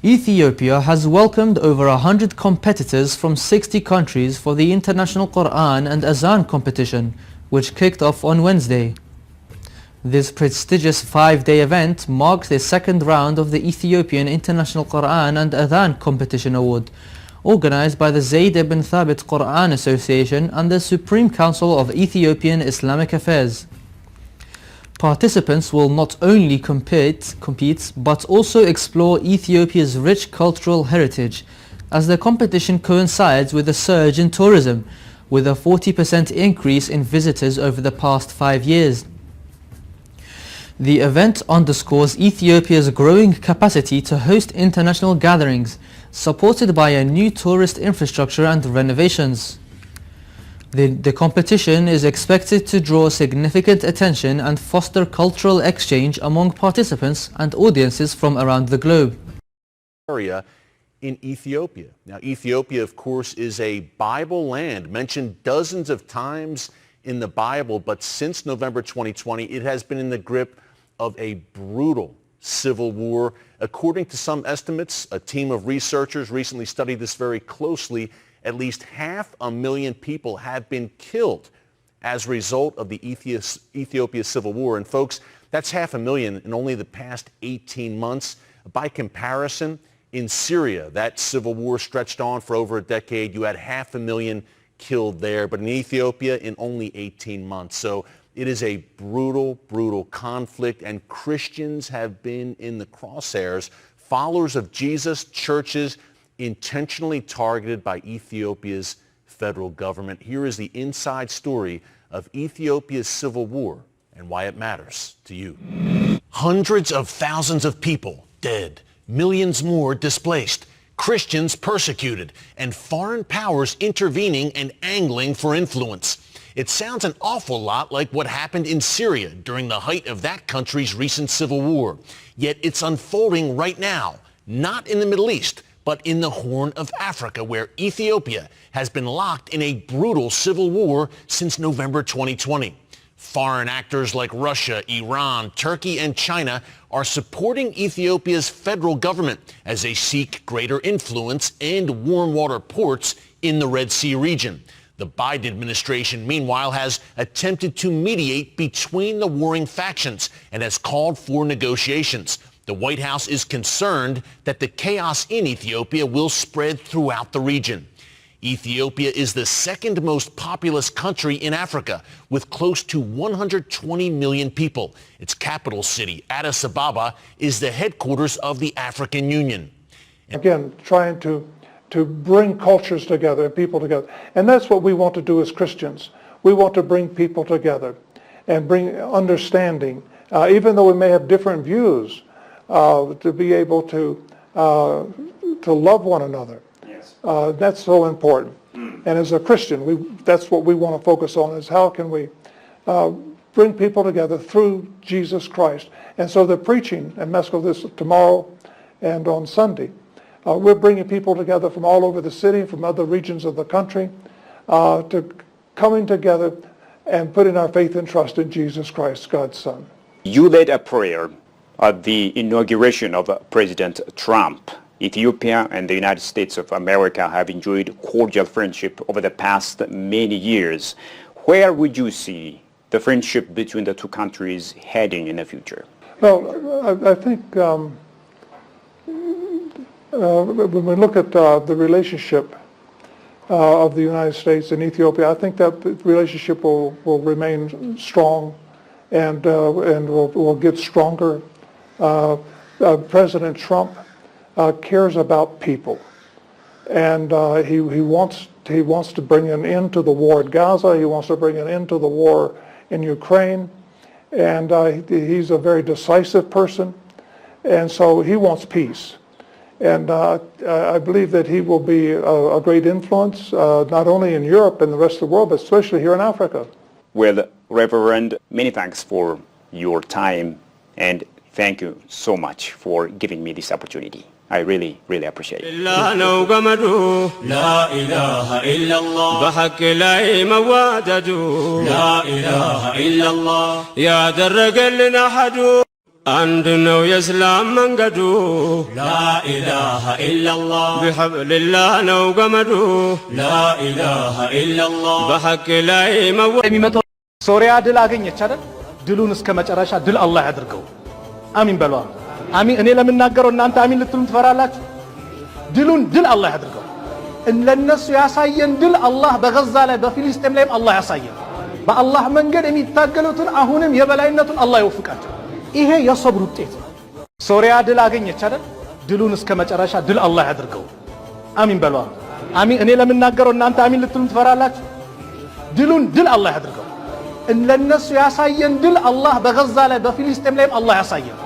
Ethiopia has welcomed over 100 competitors from 60 countries for the International Quran and Azan competition, which kicked off on Wednesday. This prestigious 5-day event marks the second round of the Ethiopian International Quran and Adhan Competition Award, organized by the Zayd ibn Thabit Quran Association and the Supreme Council of Ethiopian Islamic Affairs. Participants will not only compete but also explore Ethiopia's rich cultural heritage, as the competition coincides with a surge in tourism, with a 40% increase in visitors over the past 5 years. The event underscores Ethiopia's growing capacity to host international gatherings, supported by a new tourist infrastructure and renovations. The competition is expected to draw significant attention and foster cultural exchange among participants and audiences from around the globe. Area in Ethiopia. Now, Ethiopia, of course, is a Bible land, mentioned dozens of times in the Bible, but since November 2020, it has been in the grip of a brutal civil war. According to some estimates, a team of researchers recently studied this very closely. At least 500,000 people have been killed as a result of the Ethiopia civil war. And folks, that's 500,000 in only the past 18 months. By comparison, in Syria, that civil war stretched on for over a decade. You had 500,000 killed there, but in Ethiopia, in only 18 months. So it is a brutal, brutal conflict, and Christians have been in the crosshairs. Followers of Jesus, churches, intentionally targeted by Ethiopia's federal government. Here is the inside story of Ethiopia's civil war and why it matters to you. Hundreds of thousands of people dead, millions more displaced, Christians persecuted, and foreign powers intervening and angling for influence. It sounds an awful lot like what happened in Syria during the height of that country's recent civil war. Yet it's unfolding right now, not in the Middle East, but in the Horn of Africa, where Ethiopia has been locked in a brutal civil war since November 2020. Foreign actors like Russia, Iran, Turkey, and China are supporting Ethiopia's federal government as they seek greater influence and warm water ports in the Red Sea region. The Biden administration, meanwhile, has attempted to mediate between the warring factions and has called for negotiations. The White House is concerned that the chaos in Ethiopia will spread throughout the region. Ethiopia is the second most populous country in Africa, with close to 120 million people. Its capital city, Addis Ababa, is the headquarters of the African Union. Again, trying to bring cultures together and people together. And that's what we want to do as Christians. We want to bring people together and bring understanding, even though we may have different views. To be able to love one another. Yes. That's so important. And as a Christian, that's what we want to focus on, is how can we bring people together through Jesus Christ. And so the preaching and Mescal this tomorrow and on Sunday, we're bringing people together from all over the city, from other regions of the country, to coming together and putting our faith and trust in Jesus Christ, God's Son. You led a prayer at the inauguration of President Trump. Ethiopia and the United States of America have enjoyed cordial friendship over the past many years. Where would you see the friendship between the two countries heading in the future? Well, I think when we look at the relationship of the United States and Ethiopia, I think that relationship will remain strong and will get stronger. President Trump cares about people, and he wants to bring an end to the war in Gaza. He wants to bring an end to the war in Ukraine, and he's a very decisive person, and so he wants peace. And I believe that he will be a great influence, not only in Europe and the rest of the world, but especially here in Africa. Well, Reverend, many thanks for your time, and thank you so much for giving me this opportunity. I really, really appreciate it. عند نو يسلام من قدو لا إله إلا الله بحبل الله نو قمدو لا إله إلا الله بحق لا يموت سوريا دل አገኘች አይደል ድሉን እስከ መጨረሻ ድል አላህ ያድርገው አሚን በሏ አሚን እኔ ለምን ናገረው እናንተ አሚን ልትሉም ትፈራላችሁ ድሉን ድል አላህ ያድርገው ለነሱ ያሳየን ድል አላህ በጋዛ ላይ በፊሊስጤም ላይም አላህ ያሳየን በአላህ መንገድ የሚታገሉትን አሁንም የበላይነቱን አላህ ይወፍቃቸው ይሄ የሰብር ውጤት ነው ሶሪያ ድል አገኘች አይደል ድሉን እስከ መጨረሻ ድል አላህ ያድርገው አሚን በሏ አሚን እኔ ለምን ናገረው እናንተ አሚን ልትሉም ትፈራላችሁ ድሉን ድል አላህ ያድርገው ለነሱ ያሳየን ድል አላህ በጋዛ ላይ በፊሊስጤም ላይም አላህ ያሳየን